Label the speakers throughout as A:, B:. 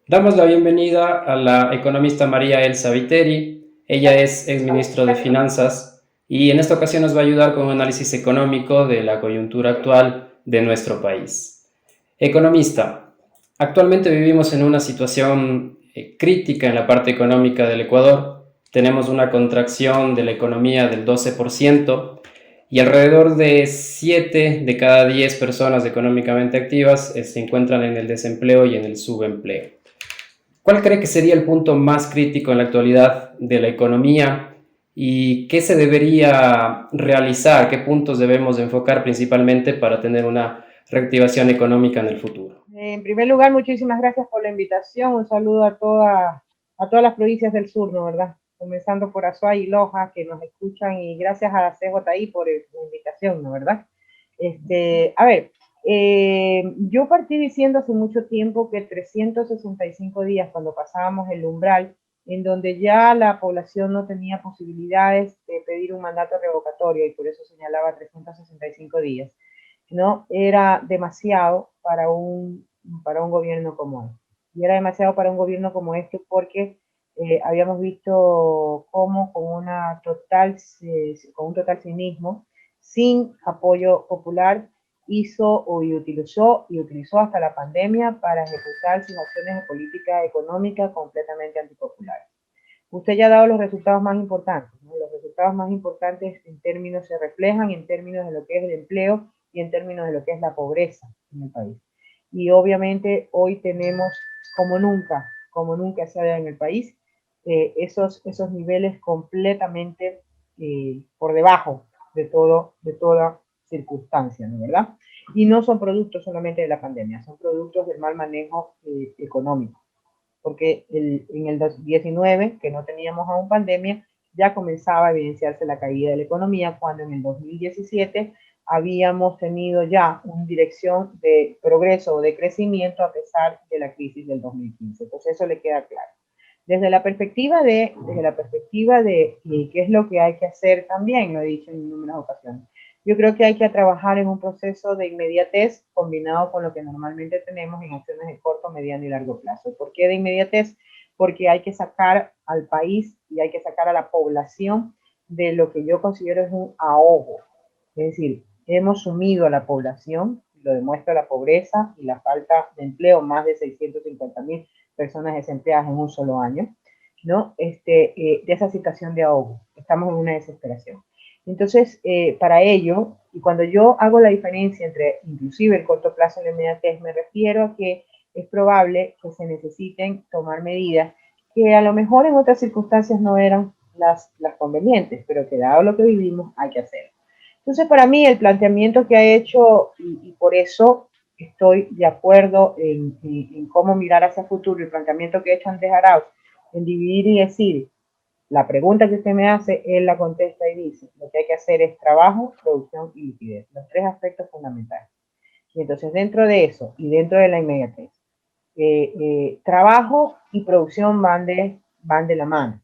A: Damos la bienvenida a la economista María Elsa Viteri. Ella es exministro de Finanzas y en esta ocasión nos va a ayudar con un análisis económico de la coyuntura actual de nuestro país. Economista, actualmente vivimos en una situación crítica en la parte económica del Ecuador. Tenemos una contracción de la economía del 12% y alrededor de 7 de cada 10 personas económicamente activas se encuentran en el desempleo y en el subempleo. ¿Cuál cree que sería el punto más crítico en la actualidad de la economía y qué se debería realizar? ¿Qué puntos debemos enfocar principalmente para tener una reactivación económica en el futuro?
B: En primer lugar, muchísimas gracias por la invitación. Un saludo a todas las provincias del sur, ¿no? ¿Verdad? Comenzando por Azuay y Loja, que nos escuchan, y gracias a CJI por la invitación, ¿no? ¿Verdad? A ver, yo partí diciendo hace mucho tiempo que 365 días, cuando pasábamos el umbral, en donde ya la población no tenía posibilidades de pedir un mandato revocatorio, y por eso señalaba 365 días, ¿no? Era demasiado para un gobierno como este. Y era demasiado para un gobierno como este porque habíamos visto cómo con un total cinismo, sin apoyo popular, utilizó hasta la pandemia para ejecutar sus acciones de política económica completamente antipopulares. Usted ya ha dado los resultados más importantes, ¿no? Los resultados más importantes en términos se reflejan en términos de lo que es el empleo y en términos de lo que es la pobreza en el país. Y obviamente hoy tenemos, como nunca se ha dado en el país, esos niveles completamente por debajo de toda circunstancia, ¿no? ¿Verdad? Y no son productos solamente de la pandemia, son productos del mal manejo económico, porque en el 2019, que no teníamos aún pandemia, ya comenzaba a evidenciarse la caída de la economía, cuando en el 2017 habíamos tenido ya una dirección de progreso o de crecimiento a pesar de la crisis del 2015. Entonces eso le queda claro. Desde la perspectiva de qué es lo que hay que hacer también, lo he dicho en numerosas ocasiones. Yo creo que hay que trabajar en un proceso de inmediatez combinado con lo que normalmente tenemos en acciones de corto, mediano y largo plazo. ¿Por qué de inmediatez? Porque hay que sacar al país y hay que sacar a la población de lo que yo considero es un ahogo. Es decir, hemos sumido a la población, lo demuestra la pobreza y la falta de empleo, más de 650,000 personas desempleadas en un solo año, ¿no? De esa situación de ahogo. Estamos en una desesperación. Entonces, para ello, y cuando yo hago la diferencia entre inclusive el corto plazo y la inmediatez, me refiero a que es probable que se necesiten tomar medidas que a lo mejor en otras circunstancias no eran las convenientes, pero que dado lo que vivimos hay que hacerlo. Entonces, para mí, el planteamiento que ha hecho, y por eso estoy de acuerdo en cómo mirar hacia el futuro, el planteamiento que ha hecho Andrés Arauz, en dividir y decir, la pregunta que usted me hace, él la contesta y dice, lo que hay que hacer es trabajo, producción y liquidez, los tres aspectos fundamentales. Y entonces, dentro de eso y dentro de la inmediatez, trabajo y producción van de la mano,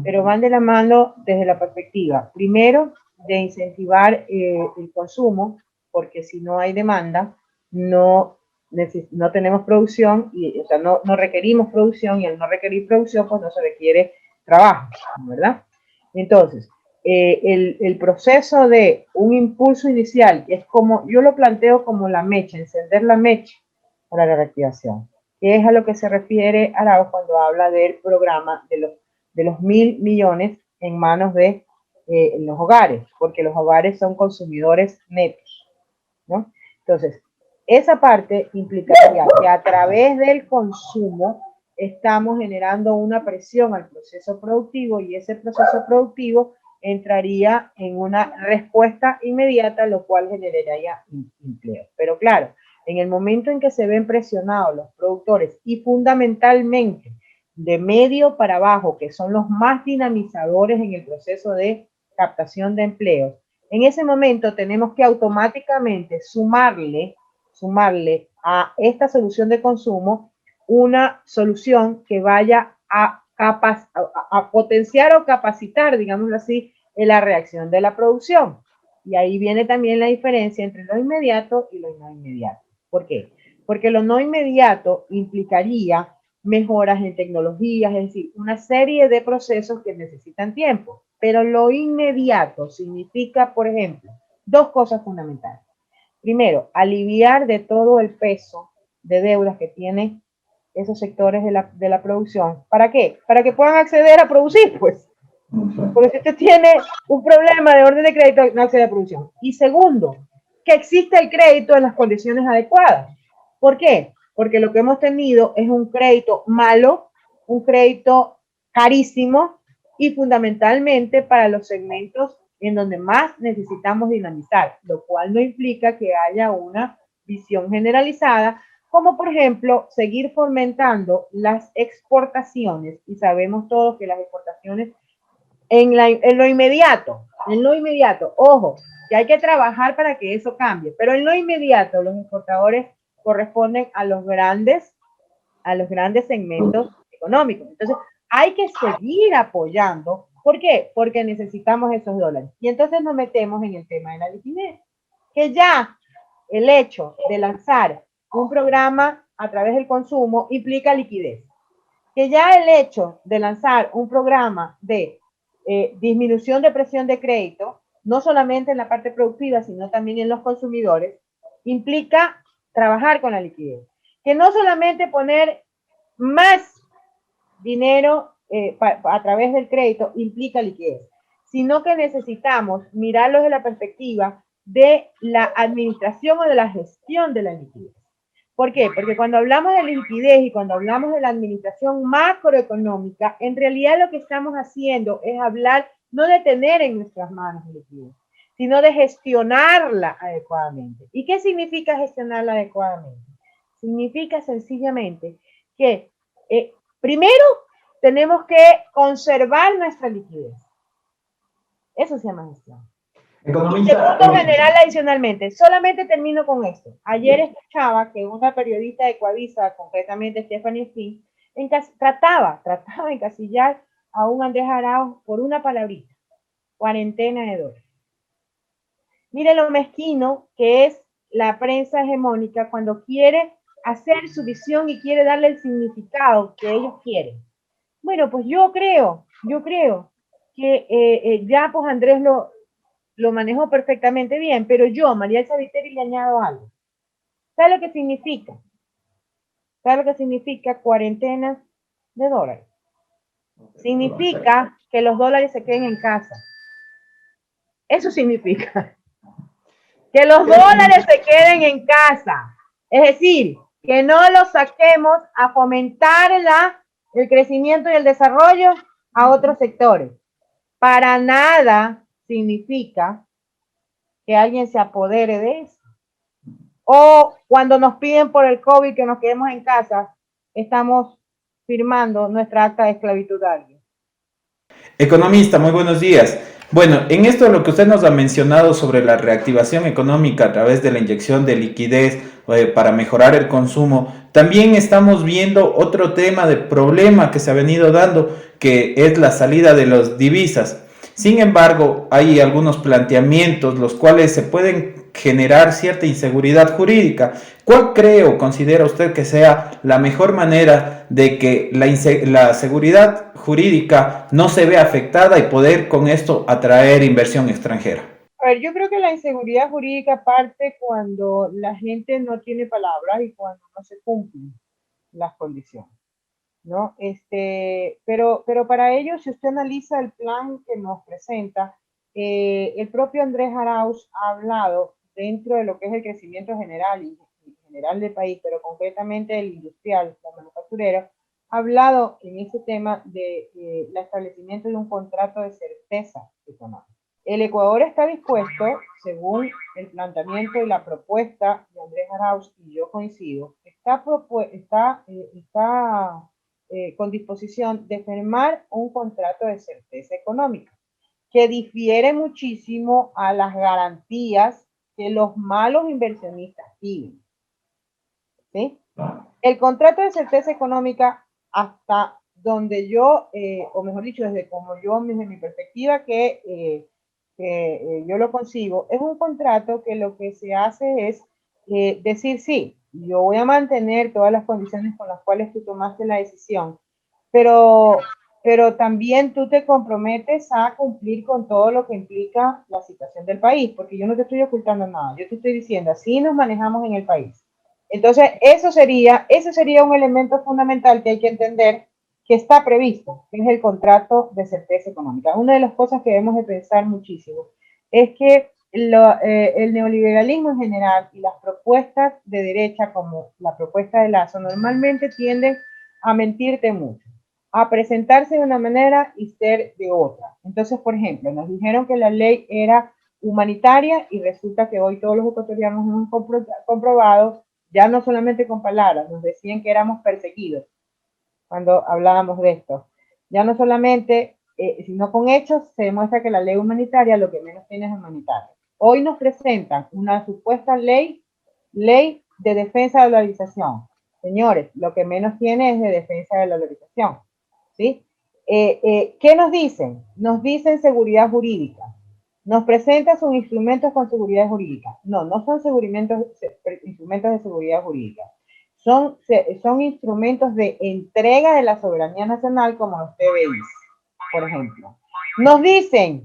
B: pero van de la mano desde la perspectiva, primero, de incentivar el consumo, porque si no hay demanda, no, no tenemos producción, y, o sea, no requerimos producción, y al no requerir producción, pues no se requiere trabajo, ¿verdad? Entonces, el proceso de un impulso inicial, que es como, yo lo planteo como la mecha, encender la mecha para la reactivación, que es a lo que se refiere Arauz cuando habla del programa de los 1.000 millones en manos de los hogares, porque los hogares son consumidores netos, ¿no? Entonces, esa parte implicaría que a través del consumo estamos generando una presión al proceso productivo, y ese proceso productivo entraría en una respuesta inmediata, lo cual generaría empleo. Pero claro, en el momento en que se ven presionados los productores, y fundamentalmente de medio para abajo, que son los más dinamizadores en el proceso de captación de empleos, en ese momento tenemos que automáticamente sumarle a esta solución de consumo una solución que vaya a potenciar o capacitar, digámoslo así, en la reacción de la producción. Y ahí viene también la diferencia entre lo inmediato y lo no inmediato. ¿Por qué? Porque lo no inmediato implicaría mejoras en tecnologías, es decir, una serie de procesos que necesitan tiempo. Pero lo inmediato significa, por ejemplo, dos cosas fundamentales. Primero, aliviar de todo el peso de deudas que tienen esos sectores de la producción. ¿Para qué? Para que puedan acceder a producir, pues. Porque si usted tiene un problema de orden de crédito, no accede a producción. Y segundo, que existe el crédito en las condiciones adecuadas. ¿Por qué? Porque lo que hemos tenido es un crédito malo, un crédito carísimo y fundamentalmente para los segmentos en donde más necesitamos dinamizar, lo cual no implica que haya una visión generalizada, como por ejemplo seguir fomentando las exportaciones, y sabemos todos que las exportaciones en lo inmediato, ojo, que hay que trabajar para que eso cambie, pero en lo inmediato los exportadores corresponden a los grandes segmentos económicos. Entonces, hay que seguir apoyando. ¿Por qué? Porque necesitamos esos dólares. Y entonces nos metemos en el tema de la liquidez, que ya el hecho de lanzar un programa a través del consumo implica liquidez. Que ya el hecho de lanzar un programa de disminución de presión de crédito, no solamente en la parte productiva, sino también en los consumidores, implica trabajar con la liquidez. Que no solamente poner más dinero a través del crédito implica liquidez, sino que necesitamos mirarlo desde la perspectiva de la administración o de la gestión de la liquidez. ¿Por qué? Porque cuando hablamos de liquidez y cuando hablamos de la administración macroeconómica, en realidad lo que estamos haciendo es hablar no de tener en nuestras manos liquidez, sino de gestionarla adecuadamente. ¿Y qué significa gestionarla adecuadamente? Significa sencillamente que primero tenemos que conservar nuestra liquidez. Eso se llama gestión. Economista, y segundo, general, adicionalmente, solamente termino con esto. Ayer escuchaba que una periodista de Coavisa, concretamente Stephanie Spin, trataba de encasillar a un Andrés Arauz por una palabrita: cuarentena de dólares. Mire lo mezquino que es la prensa hegemónica cuando quiere hacer su visión y quiere darle el significado que ellos quieren. Bueno, pues yo creo que ya pues Andrés lo manejó perfectamente bien, pero yo, María Elsa Viteri, le añado algo. ¿Sabe lo que significa? ¿Sabe lo que significa cuarentena de dólares? Significa que los dólares se queden en casa. Eso significa. Que los dólares se queden en casa. Es decir, que no los saquemos a fomentar el crecimiento y el desarrollo a otros sectores. Para nada significa que alguien se apodere de eso. O cuando nos piden por el COVID que nos quedemos en casa, estamos firmando nuestra acta de esclavitud a alguien.
C: Economista, muy buenos días. Bueno, en esto de lo que usted nos ha mencionado sobre la reactivación económica a través de la inyección de liquidez para mejorar el consumo, también estamos viendo otro tema de problema que se ha venido dando, que es la salida de las divisas. Sin embargo, hay algunos planteamientos los cuales se pueden generar cierta inseguridad jurídica. ¿Cuál cree o considera usted que sea la mejor manera de que la seguridad jurídica no se vea afectada y poder con esto atraer inversión extranjera?
B: A ver, yo creo que la inseguridad jurídica parte cuando la gente no tiene palabras y cuando no se cumplen las condiciones, ¿no? Pero para ello, si usted analiza el plan que nos presenta, el propio Andrés Arauz ha hablado dentro de lo que es el crecimiento general y general del país, pero concretamente el industrial, la manufacturera, ha hablado en este tema de el establecimiento de un contrato de certeza económica. El Ecuador está dispuesto, según el planteamiento y la propuesta de Andrés Arauz, y yo coincido, está con disposición de firmar un contrato de certeza económica que difiere muchísimo a las garantías que los malos inversionistas piden. ¿Sí? El contrato de certeza económica, hasta donde yo, o mejor dicho, desde mi perspectiva, que yo lo concibo, es un contrato que lo que se hace es decir, sí, yo voy a mantener todas las condiciones con las cuales tú tomaste la decisión, pero, pero también tú te comprometes a cumplir con todo lo que implica la situación del país, porque yo no te estoy ocultando nada, yo te estoy diciendo, así nos manejamos en el país. Entonces, ese sería un elemento fundamental que hay que entender que está previsto, que es el contrato de certeza económica. Una de las cosas que debemos de pensar muchísimo es que el neoliberalismo en general y las propuestas de derecha, como la propuesta de Lazo, normalmente tienden a mentirte mucho, a presentarse de una manera y ser de otra. Entonces, por ejemplo, nos dijeron que la ley era humanitaria y resulta que hoy todos los ecuatorianos hemos comprobado, ya no solamente con palabras, nos decían que éramos perseguidos cuando hablábamos de esto. Ya no solamente, sino con hechos, se demuestra que la ley humanitaria lo que menos tiene es humanitaria. Hoy nos presentan una supuesta ley de defensa de la dolarización. Señores, lo que menos tiene es de defensa de la dolarización. ¿Sí? ¿Qué nos dicen? Nos dicen seguridad jurídica. Nos presentan sus instrumentos con seguridad jurídica. No, no son instrumentos de seguridad jurídica. Son instrumentos de entrega de la soberanía nacional como los TBI, por ejemplo. Nos dicen,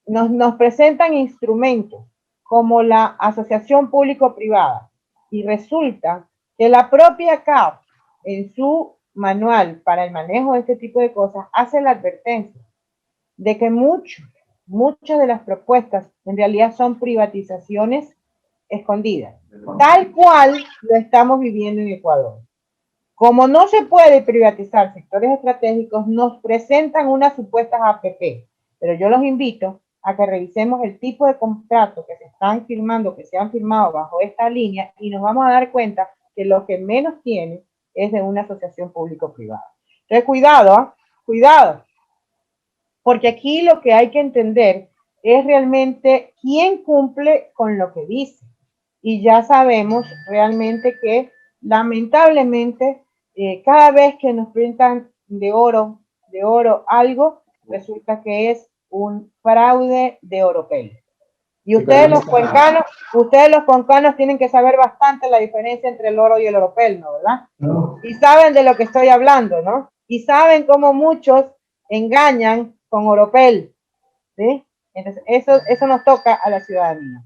B: nos presentan instrumentos como la asociación público-privada y resulta que la propia CAF en su manual para el manejo de este tipo de cosas hace la advertencia de que muchas de las propuestas en realidad son privatizaciones escondidas, tal cual lo estamos viviendo en Ecuador. Como no se puede privatizar sectores estratégicos, nos presentan unas supuestas APP, pero yo los invito a que revisemos el tipo de contratos que se están firmando, que se han firmado bajo esta línea, y nos vamos a dar cuenta que lo que menos tiene es de una asociación público-privada. Entonces, cuidado, ¿eh? Cuidado, porque aquí lo que hay que entender es realmente quién cumple con lo que dice. Y ya sabemos realmente que lamentablemente cada vez que nos pintan de oro algo, resulta que es un fraude de oropel. Y ustedes los cuencanos tienen que saber bastante la diferencia entre el oro y el oropel, ¿no? ¿Verdad? No. Y saben de lo que estoy hablando, ¿no? Y saben cómo muchos engañan con oropel, ¿sí? Entonces, eso nos toca a la ciudadanía.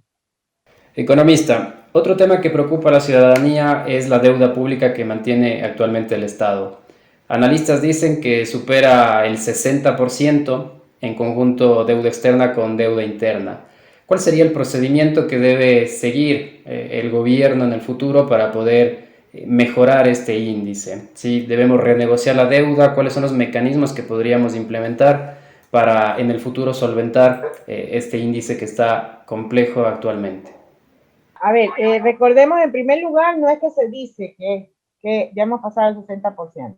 A: Economista, otro tema que preocupa a la ciudadanía es la deuda pública que mantiene actualmente el Estado. Analistas dicen que supera el 60% en conjunto deuda externa con deuda interna. ¿Cuál sería el procedimiento que debe seguir el gobierno en el futuro para poder mejorar este índice? ¿Sí? ¿Debemos renegociar la deuda? ¿Cuáles son los mecanismos que podríamos implementar para en el futuro solventar este índice que está complejo actualmente?
B: A ver, recordemos en primer lugar, no es que se dice que ya hemos pasado el 60%.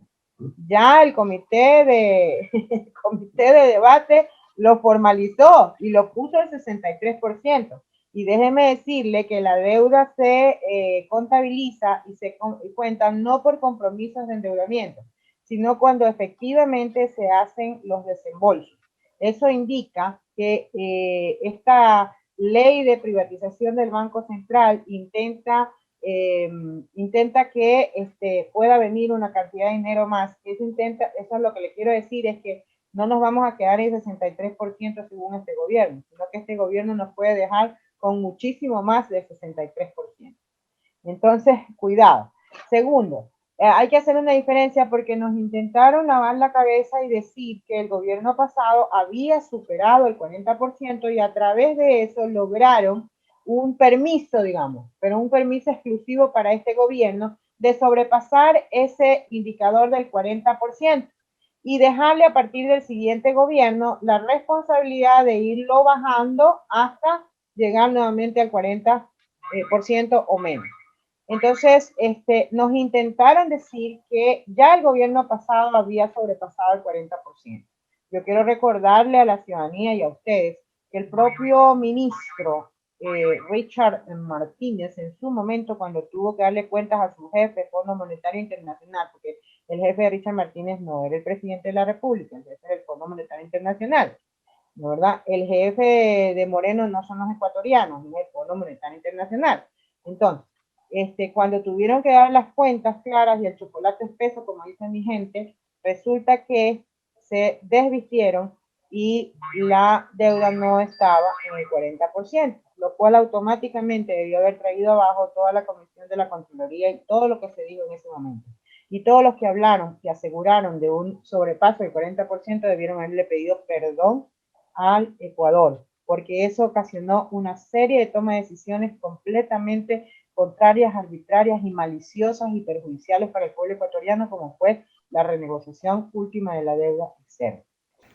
B: Ya el el comité de debate lo formalizó y lo puso al 63%. Y déjeme decirle que la deuda se contabiliza y se cuenta no por compromisos de endeudamiento, sino cuando efectivamente se hacen los desembolsos. Eso indica que esta ley de privatización del Banco Central intenta que pueda venir una cantidad de dinero más. Eso es lo que le quiero decir, es que no nos vamos a quedar en 63% según este gobierno, sino que este gobierno nos puede dejar con muchísimo más del 63%. Entonces, cuidado. Segundo, hay que hacer una diferencia porque nos intentaron lavar la cabeza y decir que el gobierno pasado había superado el 40% y a través de eso lograron un permiso, digamos, pero un permiso exclusivo para este gobierno de sobrepasar ese indicador del 40% y dejarle a partir del siguiente gobierno la responsabilidad de irlo bajando hasta llegar nuevamente al 40% o menos. Entonces, nos intentaron decir que ya el gobierno pasado había sobrepasado el 40%. Yo quiero recordarle a la ciudadanía y a ustedes que el propio ministro Richard Martínez, en su momento, cuando tuvo que darle cuentas a su jefe, Fondo Monetario Internacional, porque el jefe de Richard Martínez no era el presidente de la República, el jefe del Fondo Monetario Internacional, ¿no? ¿Verdad? El jefe de Moreno no son los ecuatorianos, es el Fondo Monetario Internacional. Entonces, cuando tuvieron que dar las cuentas claras y el chocolate espeso, como dice mi gente, resulta que se desvistieron y la deuda no estaba en el 40%, lo cual automáticamente debió haber traído abajo toda la comisión de la Contraloría y todo lo que se dijo en ese momento. Y todos los que hablaron, que aseguraron de un sobrepaso del 40%, debieron haberle pedido perdón al Ecuador, porque eso ocasionó una serie de tomas de decisiones completamente contrarias, arbitrarias y maliciosas y perjudiciales para el pueblo ecuatoriano, como fue la renegociación última de la deuda externa.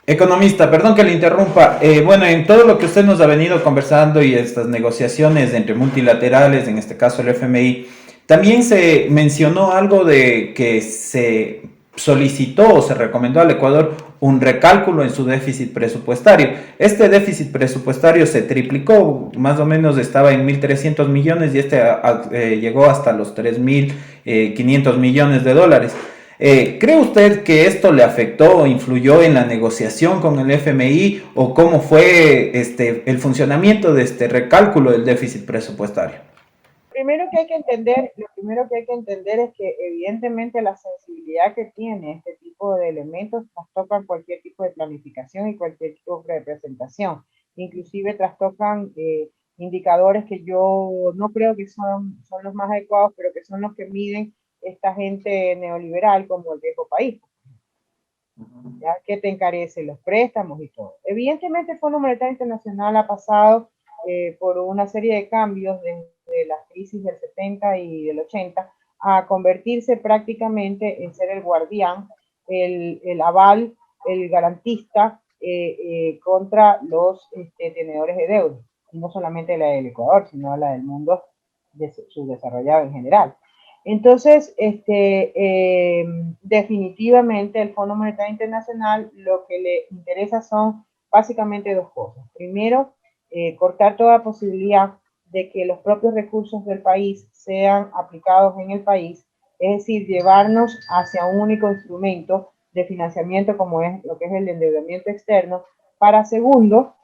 C: Economista, perdón que le interrumpa. Bueno, en todo lo que usted nos ha venido conversando y estas negociaciones entre multilaterales, en este caso el FMI, también se mencionó algo de que se solicitó o se recomendó al Ecuador un recálculo en su déficit presupuestario. Este déficit presupuestario se triplicó, más o menos estaba en 1.300 millones y llegó hasta los 3.500 millones de dólares. ¿Cree usted que esto le afectó o influyó en la negociación con el FMI o cómo fue el funcionamiento de este recálculo del déficit presupuestario?
B: Lo primero que hay que entender es que evidentemente la sensibilidad que tiene este tipo de elementos trastocan cualquier tipo de planificación y cualquier tipo de presentación. Inclusive trastocan indicadores que yo no creo que son los más adecuados, pero que son los que miden esta gente neoliberal como el viejo país, ya que te encarece los préstamos y todo. Evidentemente el Fondo Monetario Internacional ha pasado por una serie de cambios desde la crisis del 70 y del 80 a convertirse prácticamente en ser el guardián, el aval, el garantista contra los tenedores de deuda, y no solamente la del Ecuador, sino la del mundo subdesarrollado en general. Entonces, definitivamente el Fondo Monetario Internacional lo que le interesa son básicamente dos cosas. Primero, cortar toda posibilidad de que los propios recursos del país sean aplicados en el país, es decir, llevarnos hacia un único instrumento de financiamiento como es lo que es el endeudamiento externo, para segundo,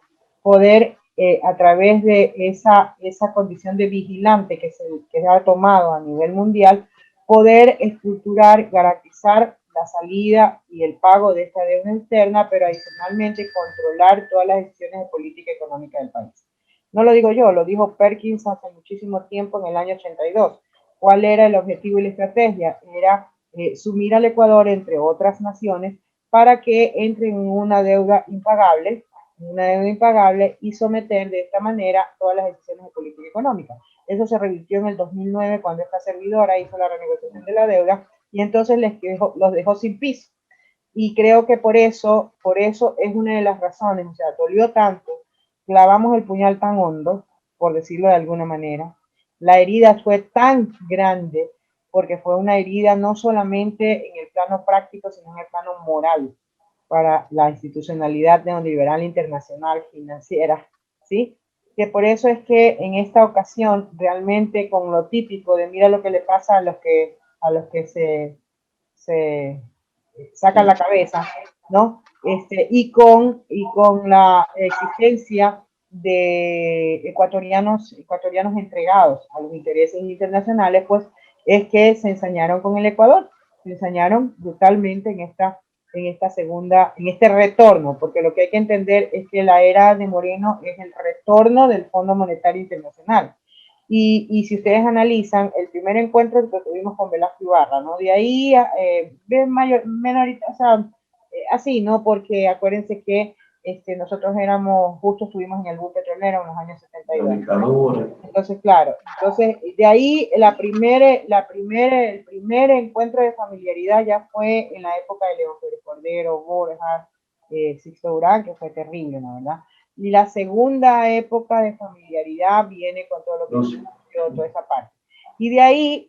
B: poder a través de esa condición de vigilante que se ha tomado a nivel mundial, poder estructurar, garantizar la salida y el pago de esta deuda externa, pero adicionalmente controlar todas las decisiones de política económica del país. No lo digo yo, lo dijo Perkins hace muchísimo tiempo, en el año 82. ¿Cuál era el objetivo y la estrategia? Era sumir al Ecuador, entre otras naciones, para que entre en una deuda impagable y someter de esta manera todas las decisiones de política económica. Eso se revirtió en el 2009 cuando esta servidora hizo la renegociación de la deuda y entonces los dejó sin piso. Y creo que por eso es una de las razones, o sea, dolió tanto, clavamos el puñal tan hondo, por decirlo de alguna manera, la herida fue tan grande porque fue una herida no solamente en el plano práctico, sino en el plano moral para la institucionalidad neoliberal internacional financiera, ¿sí? Que por eso es que en esta ocasión, realmente con lo típico de mira lo que le pasa a los que se sacan la cabeza, ¿no? Y con la existencia de ecuatorianos entregados a los intereses internacionales, pues es que se ensañaron con el Ecuador, se ensañaron brutalmente en este retorno, porque lo que hay que entender es que la era de Moreno es el retorno del Fondo Monetario Internacional. Y si ustedes analizan el primer encuentro que tuvimos con Velasco Ibarra, ¿no? De ahí, o sea, así, ¿no? Porque acuérdense que nosotros justo estuvimos en el boom petrolero en los años 72. Entonces, claro, de ahí el primer encuentro de familiaridad ya fue en la época de León Pérez Cordero, Borja, Sixto Durán, que fue terrible, ¿no? ¿Verdad? Y la segunda época de familiaridad viene con todo lo que sucedió, toda esa parte. Y de ahí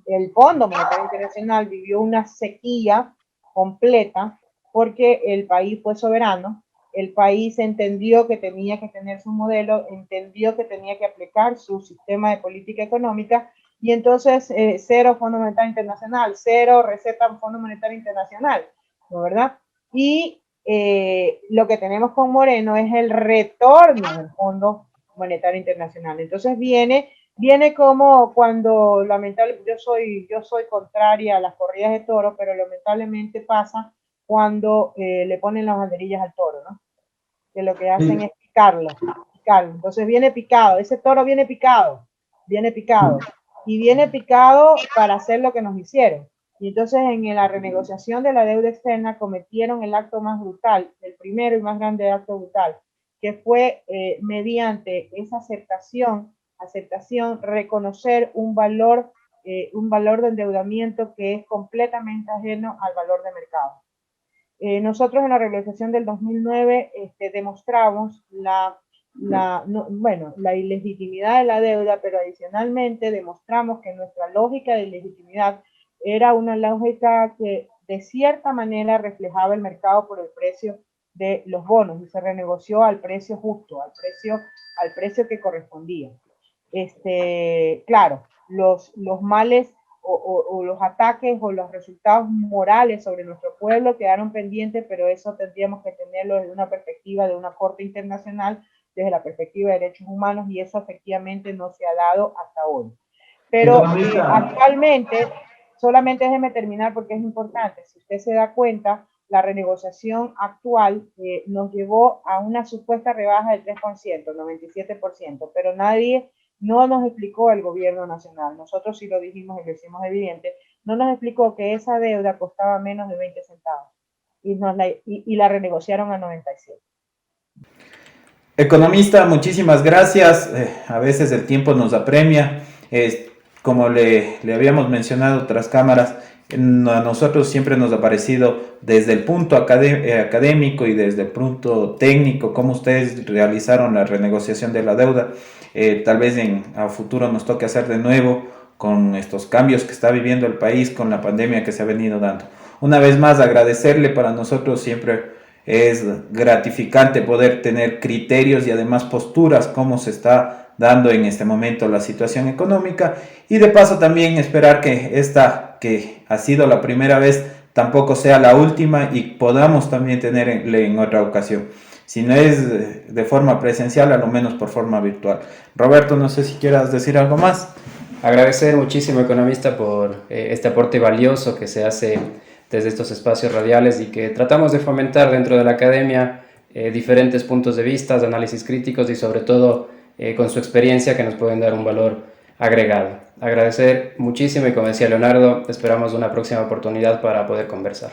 B: el Fondo Monetario Internacional vivió una sequía completa porque el país fue soberano, el país entendió que tenía que tener su modelo, entendió que tenía que aplicar su sistema de política económica y entonces cero Fondo Monetario Internacional, cero receta Fondo Monetario Internacional, ¿no, verdad? Y lo que tenemos con Moreno es el retorno del Fondo Monetario Internacional. Entonces viene Viene como cuando, lamentablemente, yo soy contraria a las corridas de toro, pero lamentablemente pasa cuando le ponen las banderillas al toro, ¿no? Que lo que hacen es picarlo, picarlo. Entonces viene picado, ese toro viene picado, y viene picado para hacer lo que nos hicieron. Y entonces en la renegociación de la deuda externa cometieron el acto más brutal, el primero y más grande acto brutal, que fue mediante esa aceptación, reconocer un valor de endeudamiento que es completamente ajeno al valor de mercado. Nosotros en la regularización del 2009 demostramos la ilegitimidad de la deuda, pero adicionalmente demostramos que nuestra lógica de ilegitimidad era una lógica que de cierta manera reflejaba el mercado por el precio de los bonos y se renegoció al precio justo, al precio que correspondía. Claro, los males o los ataques o los resultados morales sobre nuestro pueblo quedaron pendientes, pero eso tendríamos que tenerlo desde una perspectiva de una corte internacional, desde la perspectiva de derechos humanos, y eso efectivamente no se ha dado hasta hoy. Pero actualmente, solamente déjeme terminar porque es importante, si usted se da cuenta, la renegociación actual nos llevó a una supuesta rebaja del 3%, 97%, pero no nos explicó el gobierno nacional, nosotros sí lo dijimos y lo hicimos evidente, no nos explicó que esa deuda costaba menos de 20 centavos y la renegociaron a 97.
C: Economista, muchísimas gracias. A veces el tiempo nos apremia. Como le habíamos mencionado tras cámaras, a nosotros siempre nos ha parecido desde el punto académico y desde el punto técnico cómo ustedes realizaron la renegociación de la deuda. Tal vez a futuro nos toque hacer de nuevo con estos cambios que está viviendo el país, con la pandemia que se ha venido dando. Una vez más, agradecerle. Para nosotros siempre es gratificante poder tener criterios y además posturas cómo se está dando en este momento la situación económica, y de paso también esperar que esta, que ha sido la primera vez, tampoco sea la última y podamos también tenerle en otra ocasión. Si no es de forma presencial, a lo menos por forma virtual. Roberto, no sé si quieras decir algo más.
A: Agradecer muchísimo, economista, por este aporte valioso que se hace desde estos espacios radiales y que tratamos de fomentar dentro de la academia diferentes puntos de vista, análisis críticos y sobre todo con su experiencia que nos pueden dar un valor agregado. Agradecer muchísimo y como decía Leonardo, esperamos una próxima oportunidad para poder conversar.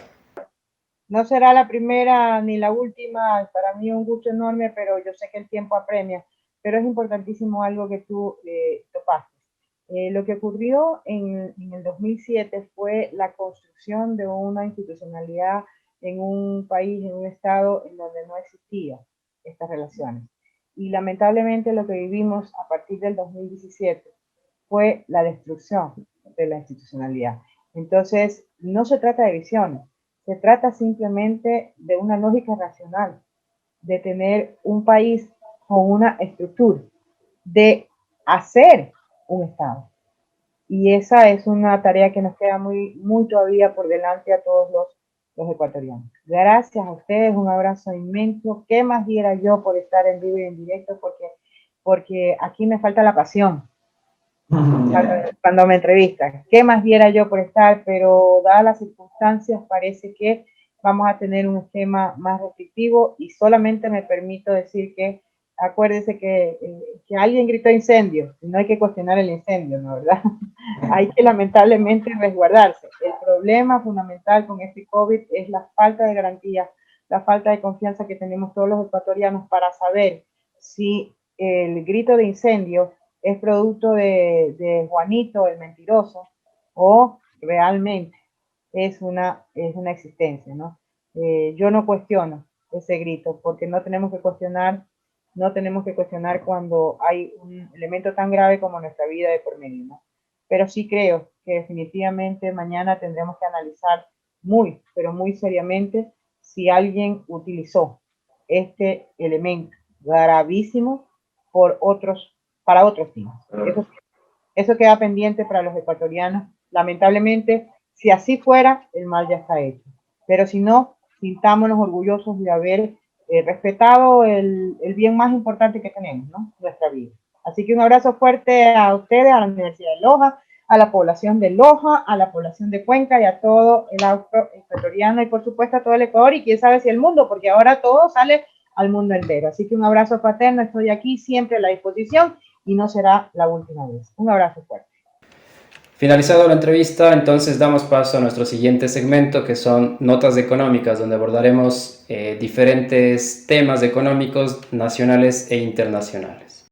B: No será la primera ni la última, para mí un gusto enorme, pero yo sé que el tiempo apremia, pero es importantísimo algo que tú topaste. Lo que ocurrió en el 2007 fue la construcción de una institucionalidad en un país, en un estado en donde no existían estas relaciones. Y lamentablemente lo que vivimos a partir del 2017 fue la destrucción de la institucionalidad. Entonces, no se trata de visiones, se trata simplemente de una lógica racional, de tener un país con una estructura, de hacer un Estado. Y esa es una tarea que nos queda muy todavía por delante a todos los ecuatorianos. Gracias a ustedes, un abrazo inmenso. ¿Qué más diera yo por estar en vivo y en directo? Porque aquí me falta la pasión cuando me entrevistan. ¿Qué más diera yo por estar? Pero dadas las circunstancias parece que vamos a tener un esquema más restrictivo y solamente me permito decir que acuérdese que alguien gritó incendio, no hay que cuestionar el incendio, ¿no? ¿Verdad? Hay que lamentablemente resguardarse. El problema fundamental con este COVID es la falta de garantía, la falta de confianza que tenemos todos los ecuatorianos para saber si el grito de incendio es producto de Juanito, el mentiroso, o realmente es una existencia, ¿no? Yo no cuestiono ese grito, porque no tenemos que cuestionar cuando hay un elemento tan grave como nuestra vida de por medio, ¿no? Pero sí creo que definitivamente mañana tendremos que analizar pero muy seriamente si alguien utilizó este elemento gravísimo para otros fines. Eso queda pendiente para los ecuatorianos. Lamentablemente, si así fuera, el mal ya está hecho. Pero si no, sintámonos orgullosos de haber respetado el bien más importante que tenemos, ¿no? Nuestra vida. Así que un abrazo fuerte a ustedes, a la Universidad de Loja, a la población de Loja, a la población de Cuenca y a todo el ecuatoriano y por supuesto a todo el Ecuador y quién sabe si el mundo, porque ahora todo sale al mundo entero. Así que un abrazo fraterno, estoy aquí siempre a la disposición y no será la última vez. Un abrazo fuerte.
A: Finalizado la entrevista, entonces damos paso a nuestro siguiente segmento, que son notas económicas, donde abordaremos diferentes temas económicos nacionales e internacionales.